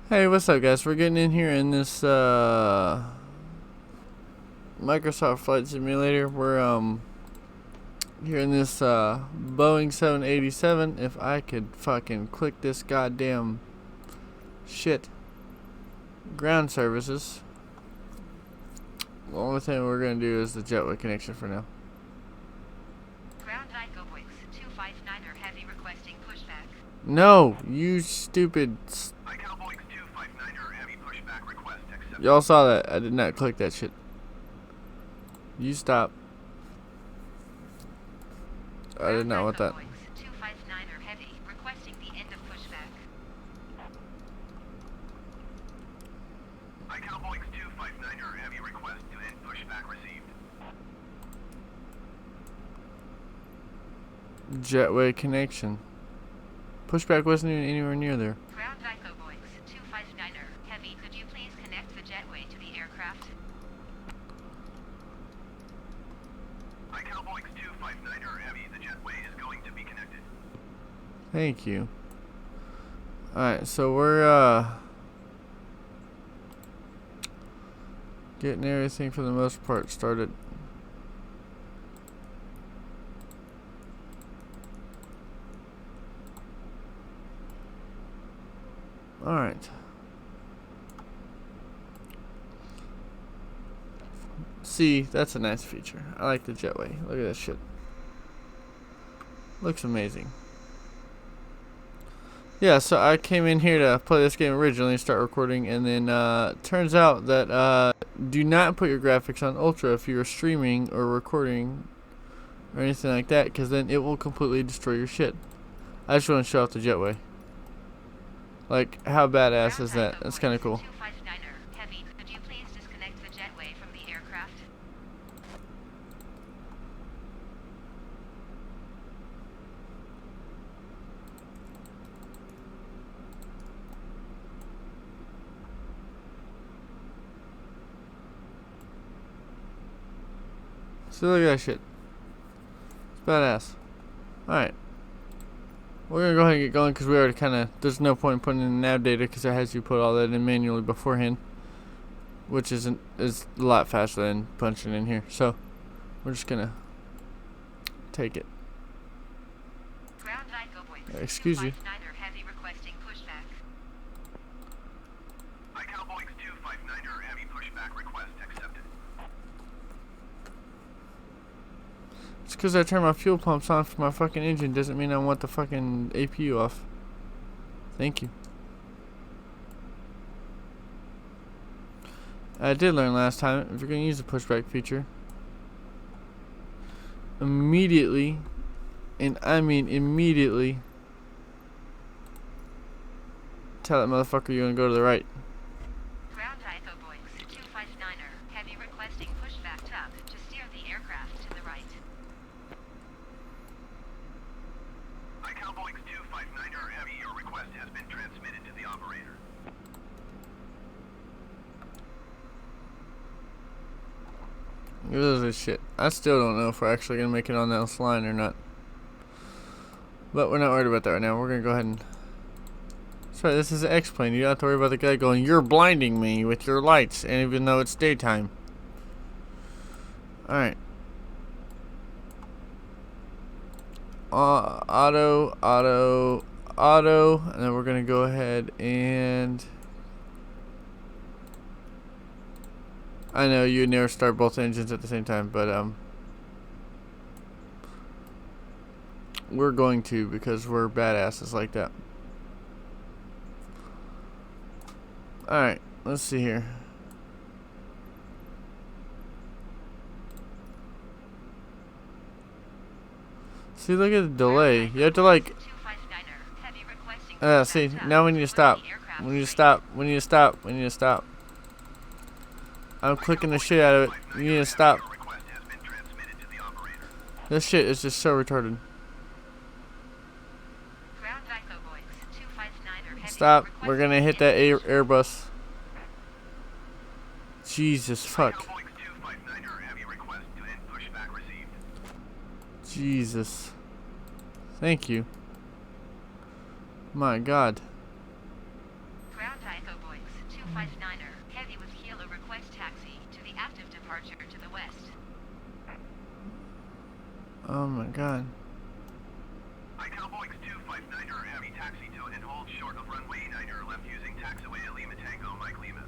Hey, what's up, guys? We're getting in here in this Microsoft Flight Simulator. We're here in this Boeing 787. If I could fucking click this goddamn shit, ground services. The only thing we're gonna do is the jetway connection for now. Ground Ico Wix 259er heavy requesting pushback. No, you stupid. Y'all saw that. I did not click that shit. You stop. I did not want that. 259er heavy requesting the end of pushback. Cowboy 259er heavy request to end pushback received. Jetway connection. Pushback wasn't even anywhere near there. Ground Ico Wix 259er heavy, could you please connect the jetway to the aircraft? Cowboy 259er heavy, the jetway is going to be connected. Thank you. Alright, so we're getting everything for the most part started. Alright. See, that's a nice feature. I like the jetway. Look at that shit. Looks amazing. Yeah, so I came in here to play this game originally and start recording, and then turns out that do not put your graphics on ultra if you're streaming or recording or anything like that, because then it will completely destroy your shit. I just want to show off the jetway. Like, how badass is that? That's kind of cool. 259er heavy, could you please disconnect the jetway from the aircraft? See, look at that shit. It's badass. Alright. We're gonna go ahead and get going because we already kind of. There's no point in putting in nav data because it has you put all that in manually beforehand, which is a lot faster than punching in here. So we're just gonna take it. Ground Ico Wix Excuse you. 259er heavy requesting pushback. Cowboy 259er heavy pushback request accepted. Just because I turn my fuel pumps on for my fucking engine doesn't mean I want the fucking APU off. Thank you. I did learn last time, if you're going to use the pushback feature, immediately, and I mean immediately, tell that motherfucker you're going to go to the right. Ground Ico Wix 259er heavy requesting pushback tug to steer the aircraft to the right. Cowboy 259er heavy, your request has been transmitted to the operator. This is shit. I still don't know if we're actually going to make it on that line or not. But we're not worried about that right now. We're going to go ahead and... Sorry, this is an X-plane. You don't have to worry about the guy going, "You're blinding me with your lights," and even though it's daytime. Alright. Auto, and then we're going to go ahead and... I know you never start both engines at the same time, but we're going to because we're badasses like that. Alright, let's see here. See, look at the delay. You have to like... 259er heavy requesting see, pushback now we tug need to to stop. the aircraft We need to right. stop. We need to stop. We need to stop. I'm clicking the shit out of it. You need to stop. Your request has been transmitted to the operator. This shit is just so retarded. Ground Ico Wix 259er heavy Stop. We're requesting gonna hit the that end of Airbus. Jesus fuck. Cowboy 259er heavy request to end pushback received. Jesus. Thank you. My God. Ground Ico 259er, heavy with kilo request taxi to the active departure to the west. Oh my god. Cowboys 259er, heavy taxi to and hold short of runway 9er, left using taxiway Lima Tango, Mike Lima.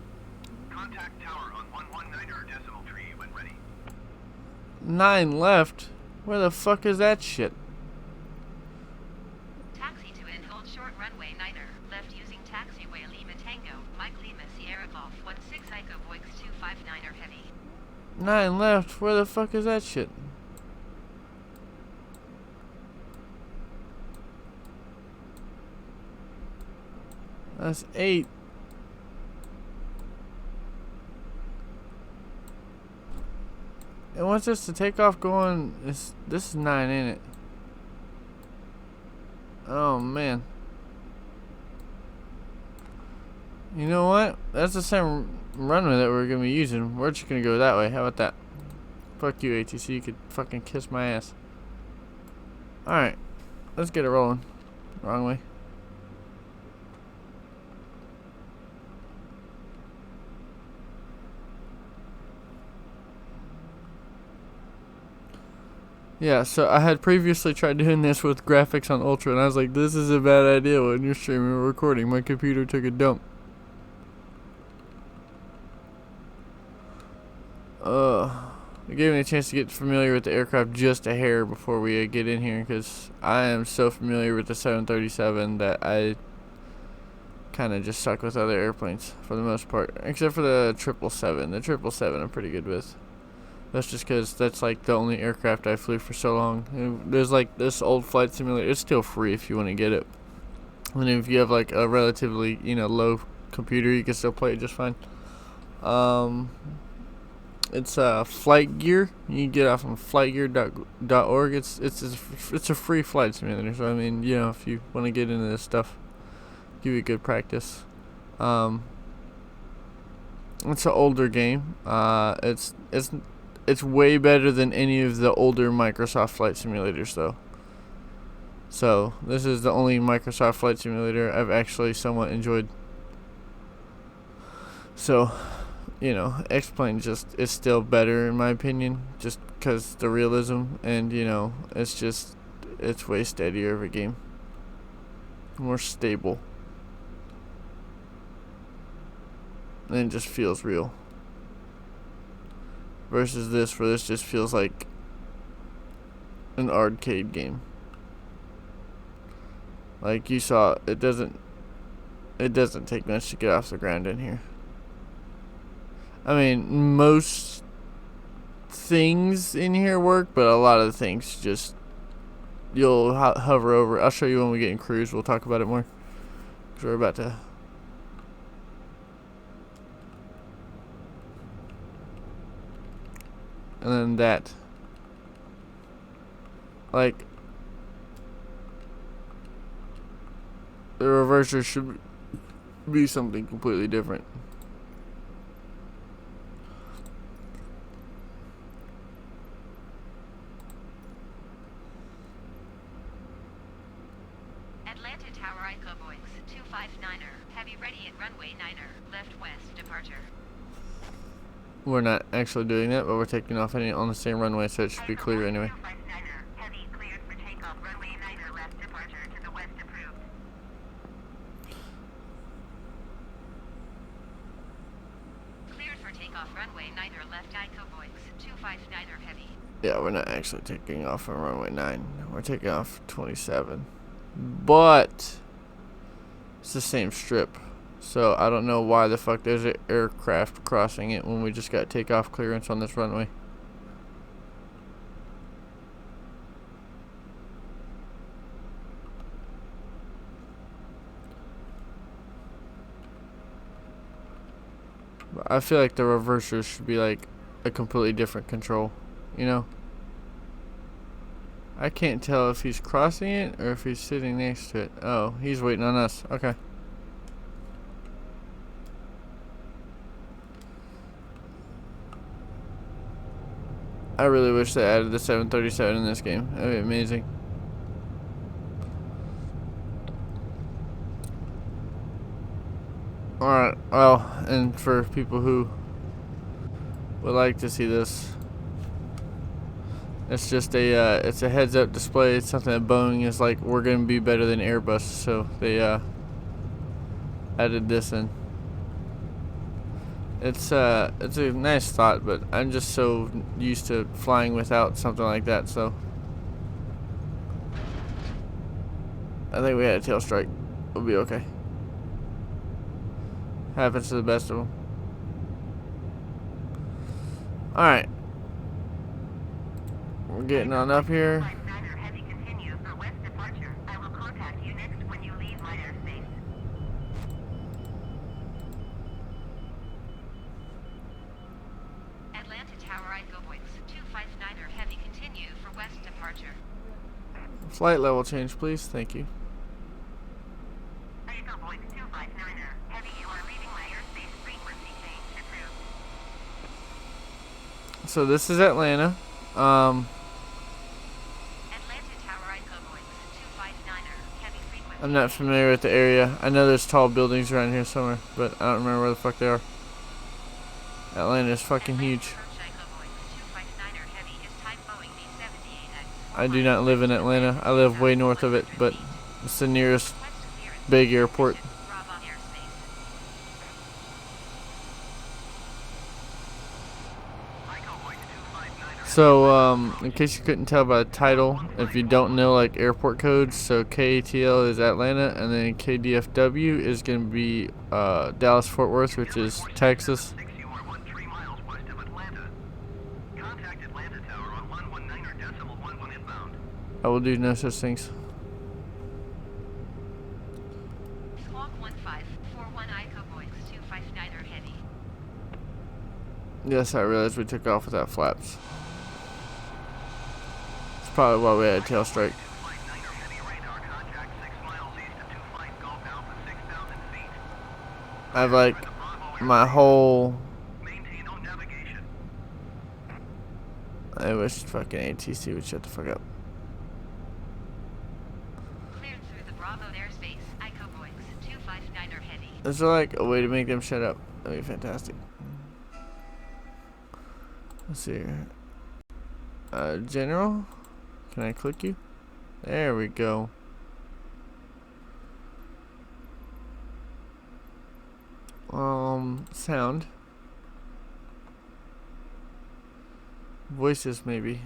Contact tower on 119er decimal tree when ready. 9 left? Where the fuck is that shit? Taxi to and hold short runway 9er, left using taxiway Lima Tango, Mike Lima Sierra Golf 16 Echo Boix 259er heavy. 9 left? Where the fuck is that shit? That's 8. It wants us to take off going. This is 9, ain't it? Oh man. You know what? That's the same runway that we're gonna be using. We're just gonna go that way. How about that? Fuck you, ATC. You could fucking kiss my ass. Alright. Let's get it rolling. Wrong way. Yeah, so I had previously tried doing this with graphics on Ultra, and I was like, this is a bad idea when you're streaming or recording. My computer took a dump. It gave me a chance to get familiar with the aircraft just a hair before we get in here, because I am so familiar with the 737 that I kind of just suck with other airplanes for the most part, except for the 777. The 777 I'm pretty good with. That's just because that's like the only aircraft I flew for so long. And there's like this old flight simulator. It's still free if you want to get it. And if you have like a relatively, low computer, you can still play it just fine. It's Flight Gear. You can get it off on flightgear.org. It's a free flight simulator. So I mean, if you want to get into this stuff, give you good practice. It's an older game. It's way better than any of the older Microsoft flight simulators, though. So, this is the only Microsoft flight simulator I've actually somewhat enjoyed. So, X-Plane is still better in my opinion, just because the realism and, it's way steadier of a game. More stable. And it just feels real. Versus this, where this just feels like an arcade game. Like you saw, it doesn't take much to get off the ground in here. I mean, most things in here work, but a lot of the things just you'll hover over. I'll show you when we get in cruise. We'll talk about it more, because we're about to. And then that, like, the reverser should be something completely different. Atlanta Tower Echo Boix 259er, heavy ready at runway 9er, left west departure. We're not actually doing that, but we're taking off on the same runway, so it should be clear anyway. Heavy cleared for takeoff, runway 9er, left departure to the west approved. Cleared for takeoff, runway 9er, left Echo Boix 259er heavy. Yeah, we're not actually taking off on runway 9. We're taking off 27. But it's the same strip. So I don't know why the fuck there's an aircraft crossing it when we just got takeoff clearance on this runway. But I feel like the reversers should be like a completely different control, I can't tell if he's crossing it or if he's sitting next to it. Oh, he's waiting on us. Okay. I really wish they added the 737 in this game. That would be amazing. Alright, well, and for people who would like to see this, it's just it's a heads-up display. It's something that Boeing is like, we're gonna be better than Airbus, so they added this in. It's a nice thought, but I'm just so used to flying without something like that, so I think we had a tail strike. We'll be okay. Happens to the best of them. Alright. We're getting on up here. Heavy continue for west departure. I will contact you next when you leave my airspace. Atlanta Tower Echo Voice 259er heavy continue for west departure. Flight level change, please. Thank you. Echo Voice 259er heavy, you are leaving my airspace. Frequency change approved. So this is Atlanta. Atlanta Tower Echo Voice 259er heavy frequency. I'm not familiar with the area. I know there's tall buildings around here somewhere, but I don't remember where the fuck they are. Atlanta is fucking huge. I do not live in Atlanta. I live way north of it, but it's the nearest big airport. So, in case you couldn't tell by the title, if you don't know like airport codes, so KATL is Atlanta, and then kdfw is going to be Dallas Fort Worth, which is Texas. I will do no such things. Squawk 1541 Echo Voice 259er heavy. Yes, I realized we took off without flaps. That's probably why we had a tail strike. I have like my whole. I wish fucking ATC would shut the fuck up. Cleared through the Bravo airspace. Echo Voice 259er heavy. Is there like a way to make them shut up? That'd be fantastic. Let's see here. General? Can I click you? There we go. Sound. Voices, maybe.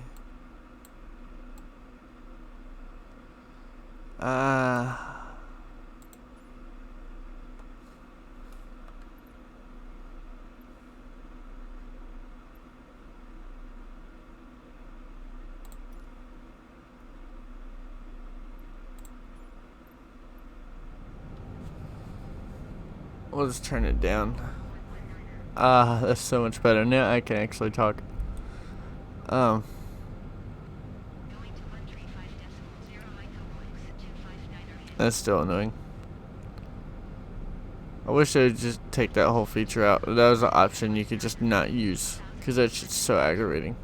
We'll just turn it down. That's so much better. Now I can actually talk. Going to 135.0 Echo Voice 259er heavy. That's still annoying. I wish they would just take that whole feature out. That was an option you could just not use, because that shit's so aggravating.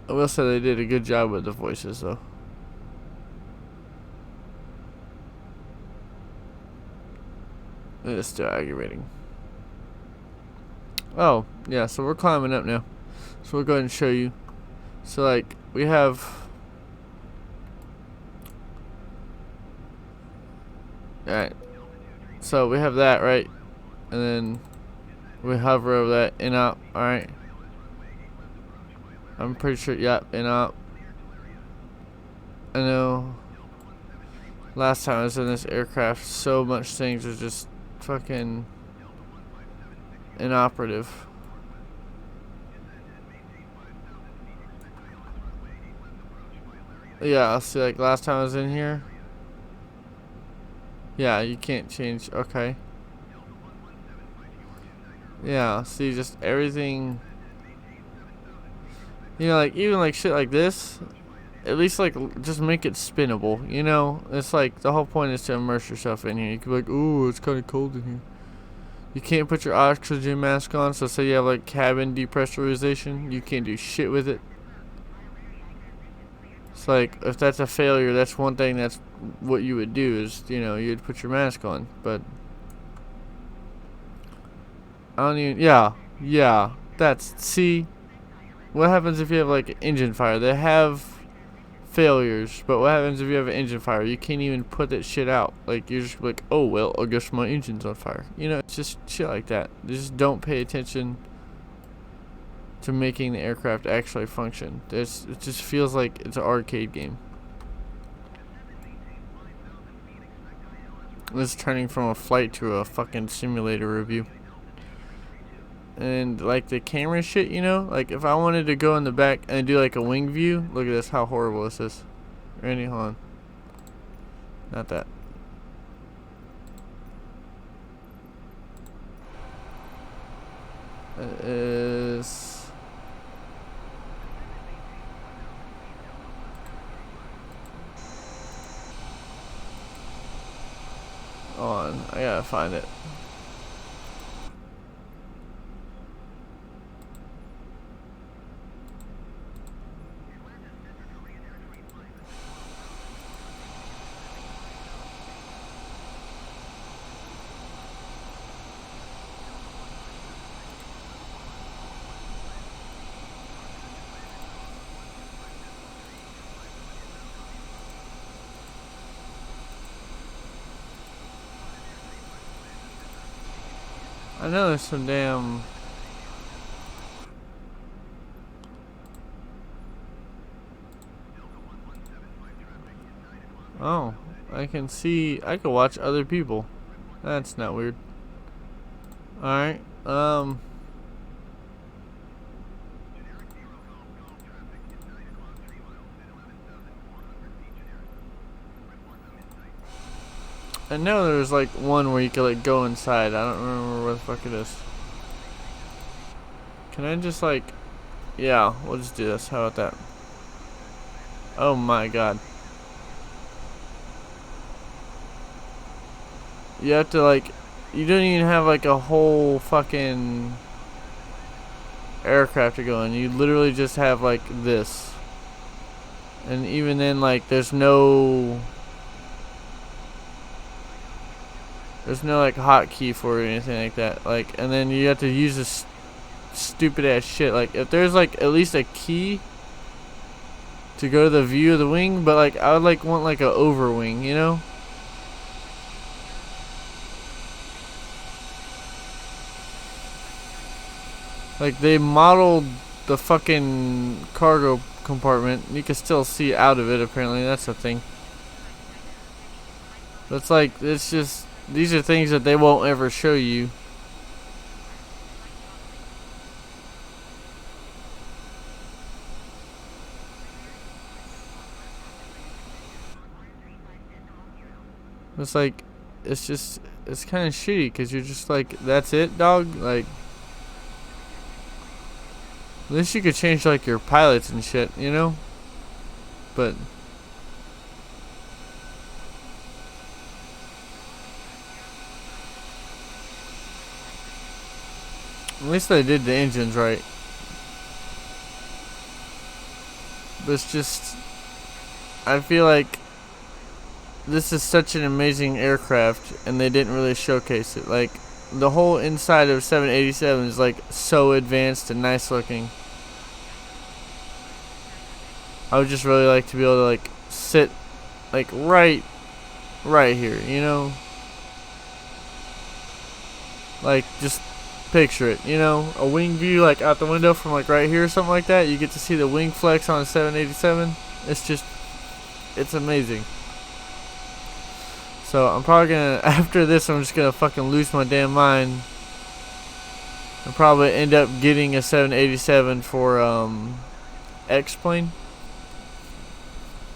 I will say they did a good job with the voices, though. It is still aggravating. Oh, yeah, so we're climbing up now. So we'll go ahead and show you. So, like, we have... Alright. So, we have that, right? And then we hover over that in-op, alright? I'm pretty sure, yep, in-op. I know last time I was in this aircraft, so much things was just fucking inoperative. Yeah, I'll see, like last time I was in here. Yeah, you can't change, okay. Yeah, see, just everything. You know, like, even like shit like this, at least like just make it spinnable, you know? It's like the whole point is to immerse yourself in here. You could be like, ooh, it's kind of cold in here. You can't put your oxygen mask on, so say you have like cabin depressurization, you can't do shit with it. It's like, if that's a failure, that's one thing that's what you would do is, you know, you'd put your mask on. But I don't even, yeah, that's, see, what happens if you have like engine fire? They have failures, but what happens if you have an engine fire? You can't even put that shit out. Like, you're just like, oh, well, I guess my engine's on fire. You know, it's just shit like that. Just don't pay attention to making the aircraft actually function. It just feels like it's an arcade game. This is turning from a flight to a fucking simulator review. And like the camera shit, you know, like if I wanted to go in the back and do like a wing view, look at this, how horrible this is. Randy, hold on. Not that. It is on. I gotta find it. I know there's some damn... Oh, I can see... I can watch other people. That's not weird. Alright, I know there's like one where you could like go inside. I don't remember where the fuck it is. Can I just like... Yeah, we'll just do this. How about that? Oh my god. You have to like... You don't even have like a whole fucking aircraft to go in. You literally just have like this. And even then, like, there's no like hotkey for it or anything like that. Like, and then you have to use this stupid ass shit. Like, if there's like at least a key to go to the view of the wing, but like I would like want like a overwing, you know? Like, they modeled the fucking cargo compartment. You can still see out of it, apparently. That's the thing. It's like, it's just, these are things that they won't ever show you. It's like, it's just, it's kind of shitty because you're just like, that's it, dog? Like, at least you could change like your pilots and shit, you know? But at least they did the engines right. But it's just, I feel like this is such an amazing aircraft and they didn't really showcase it. Like, the whole inside of 787 is like so advanced and nice looking. I would just really like to be able to like sit like right here, you know? Like, just picture it, you know? A wing view like out the window from like right here or something like that. You get to see the wing flex on a 787. It's just, it's amazing. So I'm probably gonna, after this, I'm just gonna fucking lose my damn mind and probably end up getting a 787 for X-plane.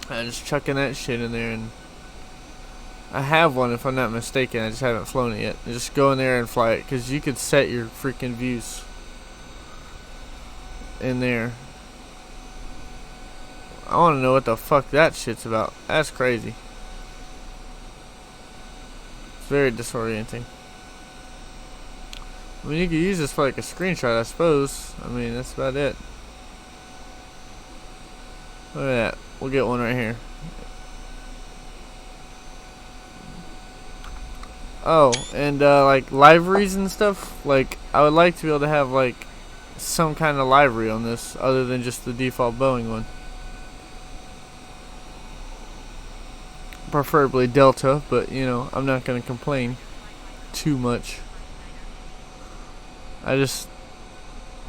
And just chucking that shit in there, and I have one if I'm not mistaken. I just haven't flown it yet. Just go in there and fly it, because you could set your freaking views in there. I want to know what the fuck that shit's about. That's crazy. It's very disorienting. I mean, you could use this for like a screenshot, I suppose. I mean, that's about it. Look at that. We'll get one right here. Oh, and like liveries and stuff. Like, I would like to be able to have like some kind of livery on this other than just the default Boeing one. Preferably Delta, but you know, I'm not gonna complain too much. I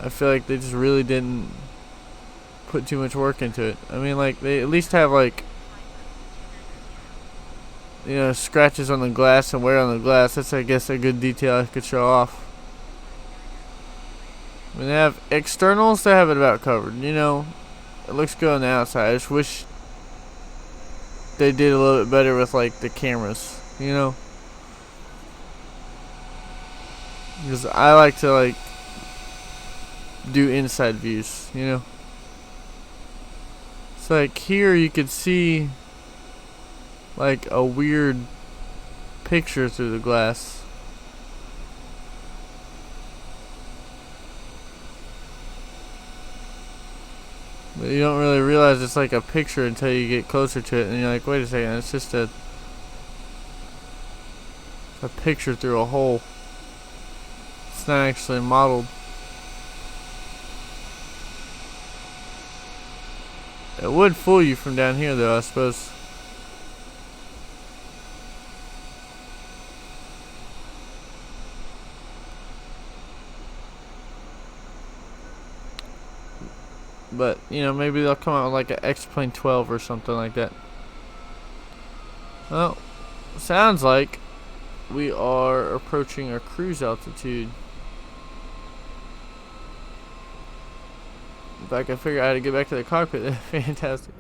feel like they just really didn't put too much work into it. I mean, like, they at least have like, you know, scratches on the glass and wear on the glass. That's, I guess, a good detail I could show off. When they have externals, they have it about covered. You know, it looks good on the outside. I just wish they did a little bit better with like the cameras. You know, because I like to like do inside views. You know, it's like here you could see like a weird picture through the glass. But you don't really realize it's like a picture until you get closer to it and you're like, wait a second, it's just a picture through a hole. It's not actually modeled. It would fool you from down here though, I suppose. But, you know, maybe they'll come out with like an X-Plane 12 or something like that. Well, sounds like we are approaching our cruise altitude. If I can figure out how to get back to the cockpit, that's fantastic.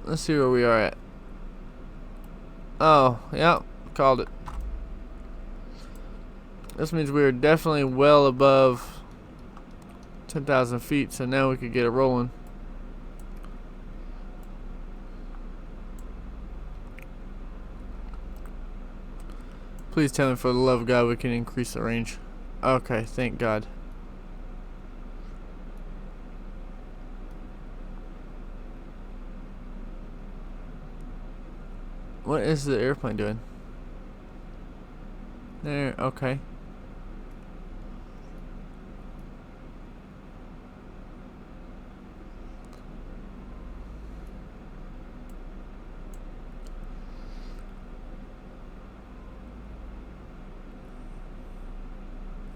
Let's see where we are at. Oh, yeah, called it. This means we are definitely well above 10,000 feet, so now we could get it rolling. Please tell me, for the love of God, we can increase the range. Okay, thank God. What is the airplane doing? There, okay.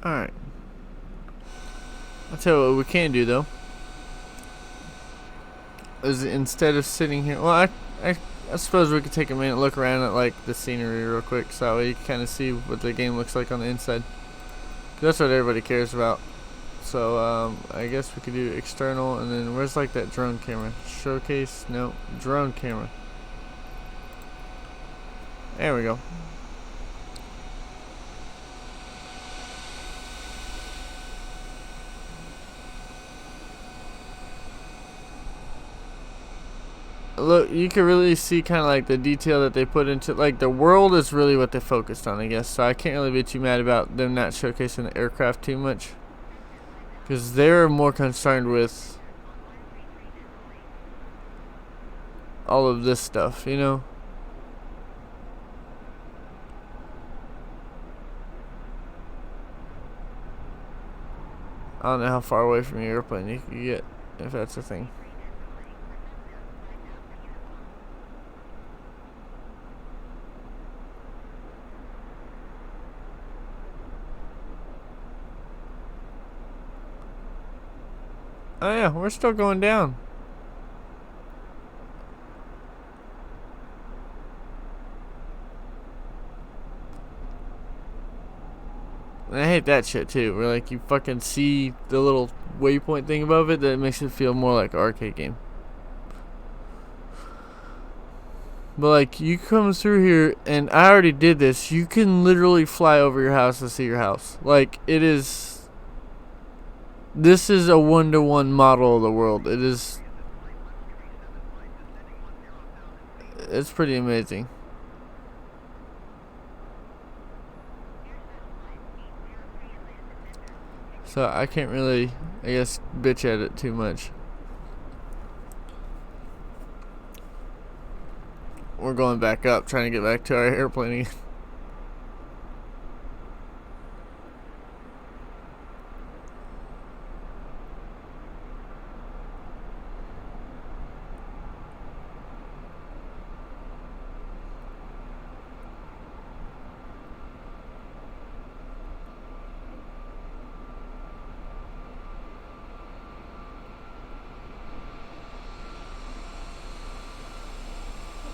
Alright. I'll tell you what we can do though. Is instead of sitting here, well, I suppose we could take a minute, look around at like the scenery real quick, so that way you can kind of see what the game looks like on the inside. That's what everybody cares about. So I guess we could do external, and then where's like that drone camera? Showcase? No, drone camera. There we go. Look, you can really see kind of like the detail that they put into, like, the world is really what they focused on, I guess. So I can't really be too mad about them not showcasing the aircraft too much, because they're more concerned with all of this stuff, you know. I don't know how far away from your airplane you can get, if that's a thing. Oh yeah, we're still going down. And I hate that shit too, where like you fucking see the little waypoint thing above it that makes it feel more like an arcade game. But like, you come through here, and I already did this, you can literally fly over your house to see your house. Like, it is... This is a one-to-one model of the world. It is... It's pretty amazing. So I can't really, I guess, bitch at it too much. We're going back up, trying to get back to our airplane again.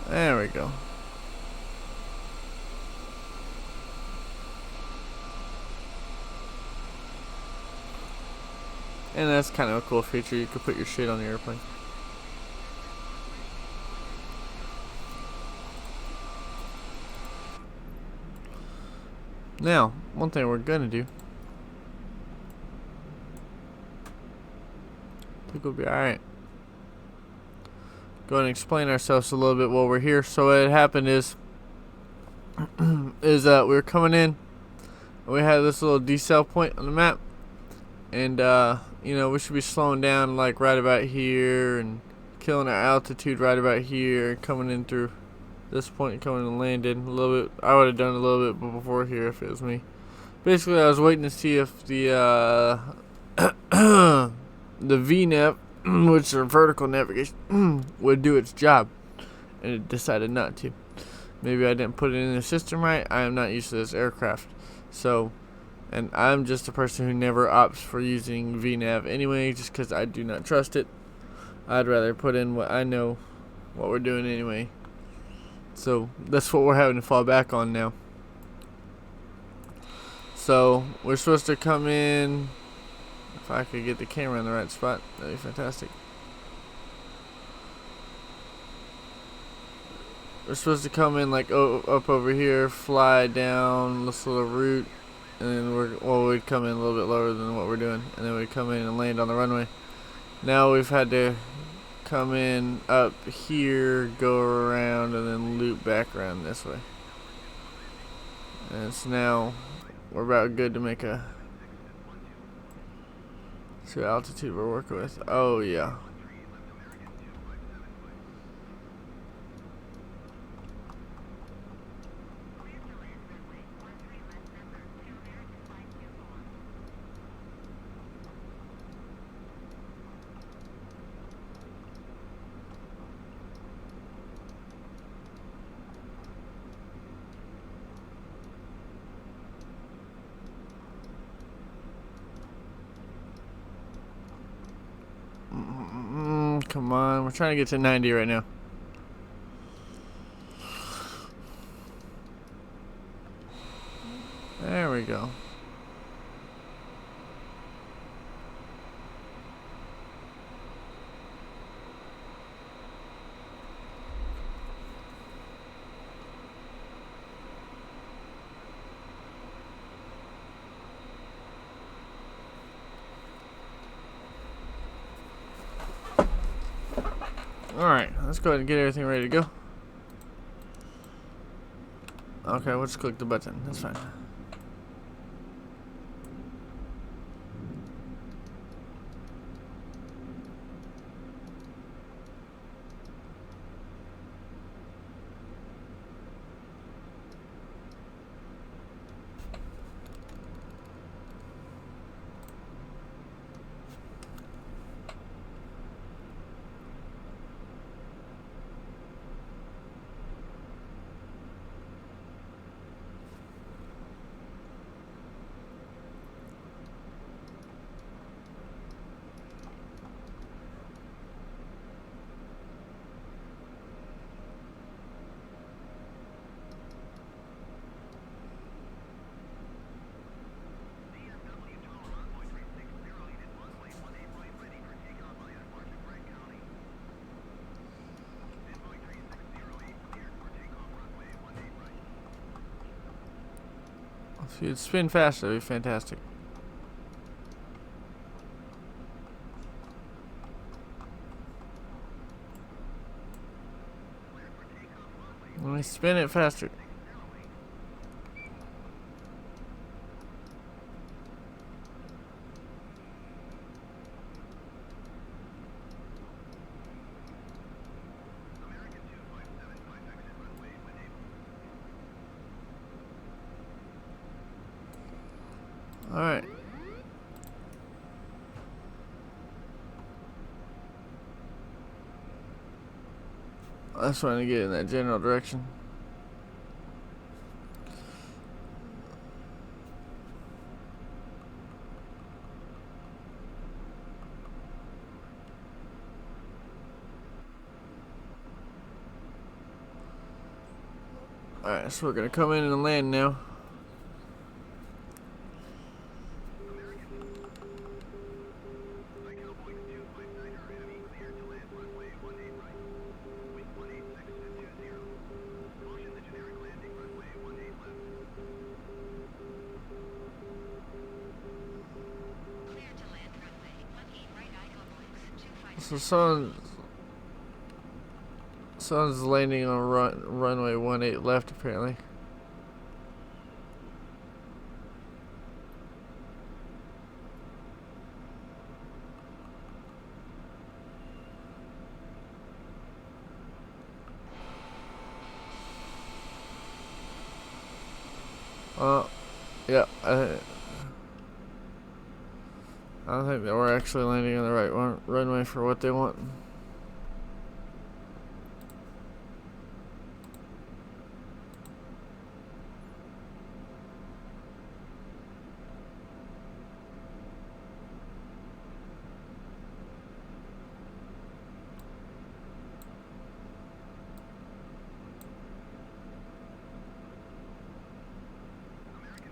There we go. And that's kind of a cool feature. You can put your shit on the airplane. Now, one thing we're gonna do, I think we'll be alright. Go ahead and explain ourselves a little bit while we're here. So what had happened is we were coming in, and we had this little decel point on the map, and you know, we should be slowing down like right about here and killing our altitude right about here, and coming in through this point and coming and landing a little bit. I would have done a little bit before here if it was me. Basically, I was waiting to see if the the VNAV, which are vertical navigation, would do its job, and it decided not to. Maybe I didn't put it in the system right. I am not used to this aircraft, so, and I'm just a person who never opts for using VNAV anyway, just because I do not trust it. I'd rather put in what I know, what we're doing anyway. So that's what we're having to fall back on now. So we're supposed to come in. If I could get the camera in the right spot, that'd be fantastic. We're supposed to come in like up over here, fly down this little route, and then we'd come in a little bit lower than what we're doing, and then we'd come in and land on the runway. Now we've had to come in up here, go around, and then loop back around this way. And it's now we're about good to make a. See what altitude we're working with. Oh yeah. Come on, we're trying to get to 90 right now. There we go. Alright, let's go ahead and get everything ready to go. Okay, we'll just click the button. That's fine. If you'd spin faster, that'd be fantastic. Let me spin it faster. Alright. I just wanted to get in that general direction. Alright, so we're gonna come in and land now. Clear to land runway 18 right idle voice 25. So someone's landing on runway 18 left apparently. Yeah, I don't think that we're actually landing on the right runway for what they want.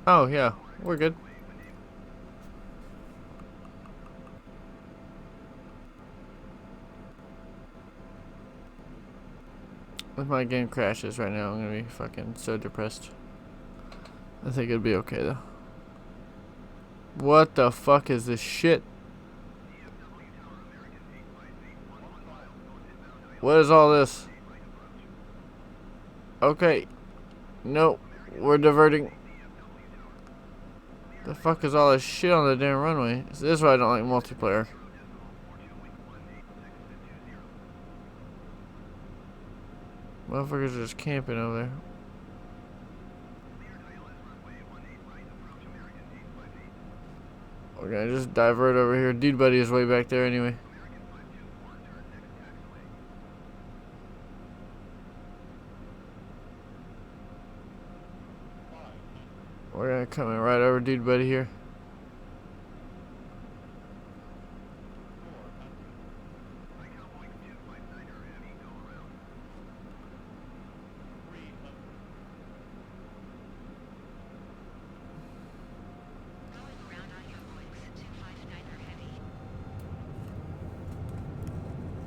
Oh yeah, we're good. If my game crashes right now, I'm gonna be fucking so depressed. I think it'd be okay though. What the fuck is this shit? What is all this? Okay. Nope. We're diverting. The fuck is all this shit on the damn runway? This is why I don't like multiplayer. Motherfuckers are just camping over there. We're gonna just divert over here. Dude buddy is way back there anyway. We're gonna come in right over dude buddy here. Going around audio voice 259er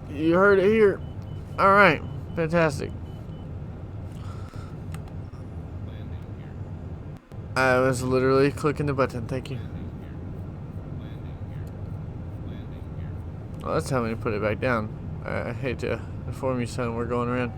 heavy. You heard it here. Alright. Fantastic. I was literally clicking the button. Thank you. Well, that's how me to put it back down. I hate to inform you, son. We're going around.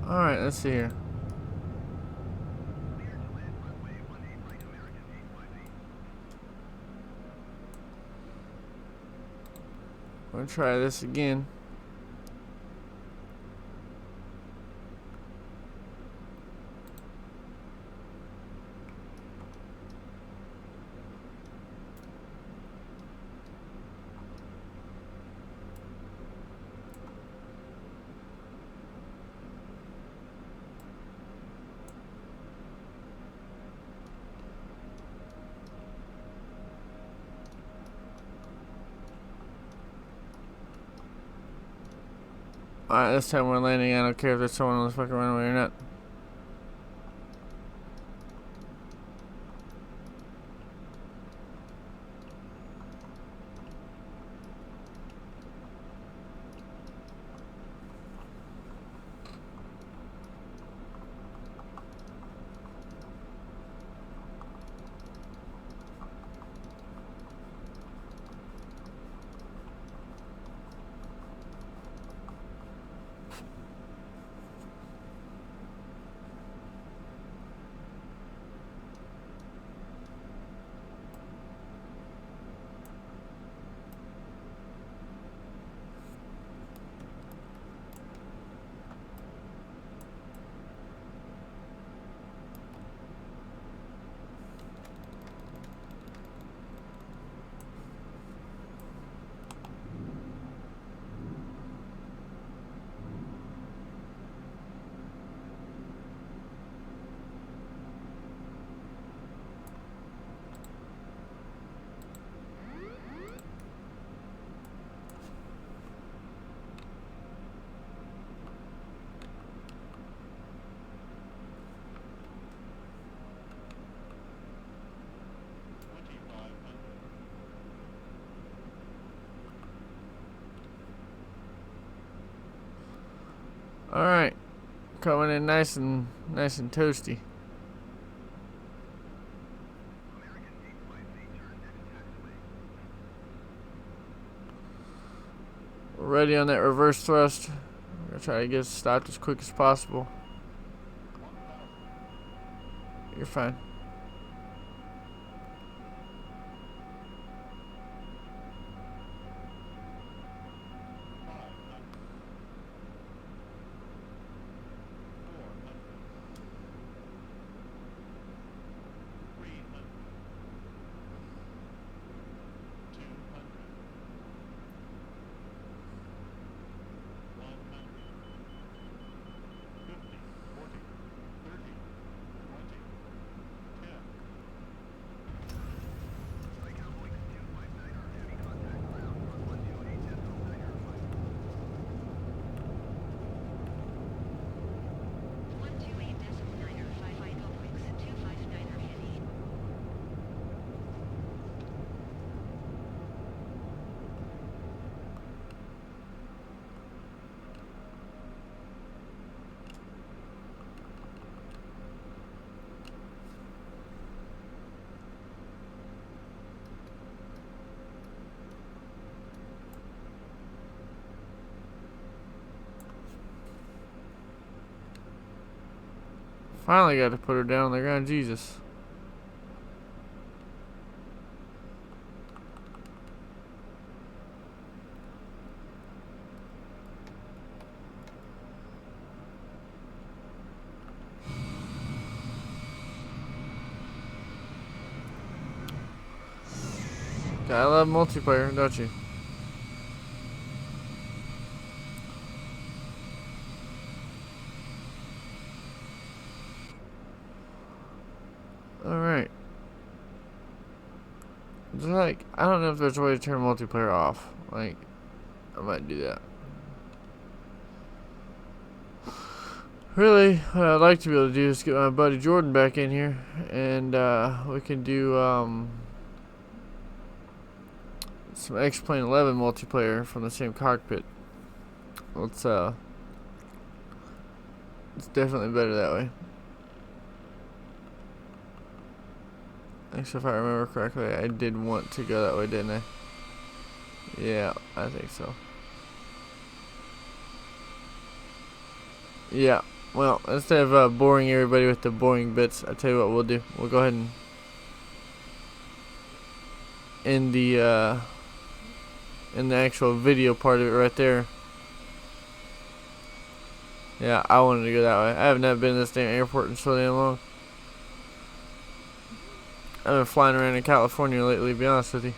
Alright, let's see here. I'm gonna try this again. Alright, this time we're landing. I don't care if there's someone on the fucking runway or not. All right, coming in nice and toasty. American 858, turn next taxiway. We're ready on that reverse thrust. We're gonna try to get stopped as quick as possible. You're fine. Psycho Voice 259er, heavy contact ground on 128.9er. 128.9er, 5 Ico Voix 259er heavy. Finally got to put her down on the ground. Jesus. Gotta love multiplayer, don't you? Alright. Like, I don't know if there's a way to turn multiplayer off. Like, I might do that. Really, what I'd like to be able to do is get my buddy Jordan back in here. And, we can do, some X-Plane 11 multiplayer from the same cockpit. It's definitely better that way. Actually, if I remember correctly, I did want to go that way, didn't I? Yeah, I think so. Yeah, well, instead of boring everybody with the boring bits, I tell you what we'll do. We'll go ahead and end the actual video part of it right there. Yeah, I wanted to go that way. I have not been to this damn airport in so damn long. I've been flying around in California lately, to be honest with you.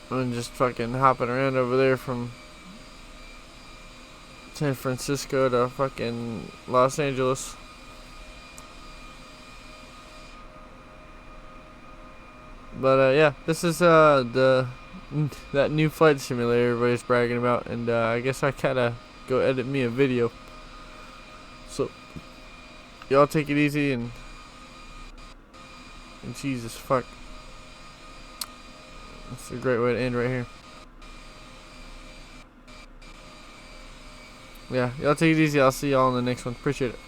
I've been just fucking hopping around over there from San Francisco to fucking Los Angeles. But yeah, this is that new flight simulator everybody's bragging about, and I guess I gotta go edit me a video. So y'all take it easy and Jesus fuck. That's a great way to end right here. Yeah, y'all take it easy. I'll see y'all in the next one. Appreciate it.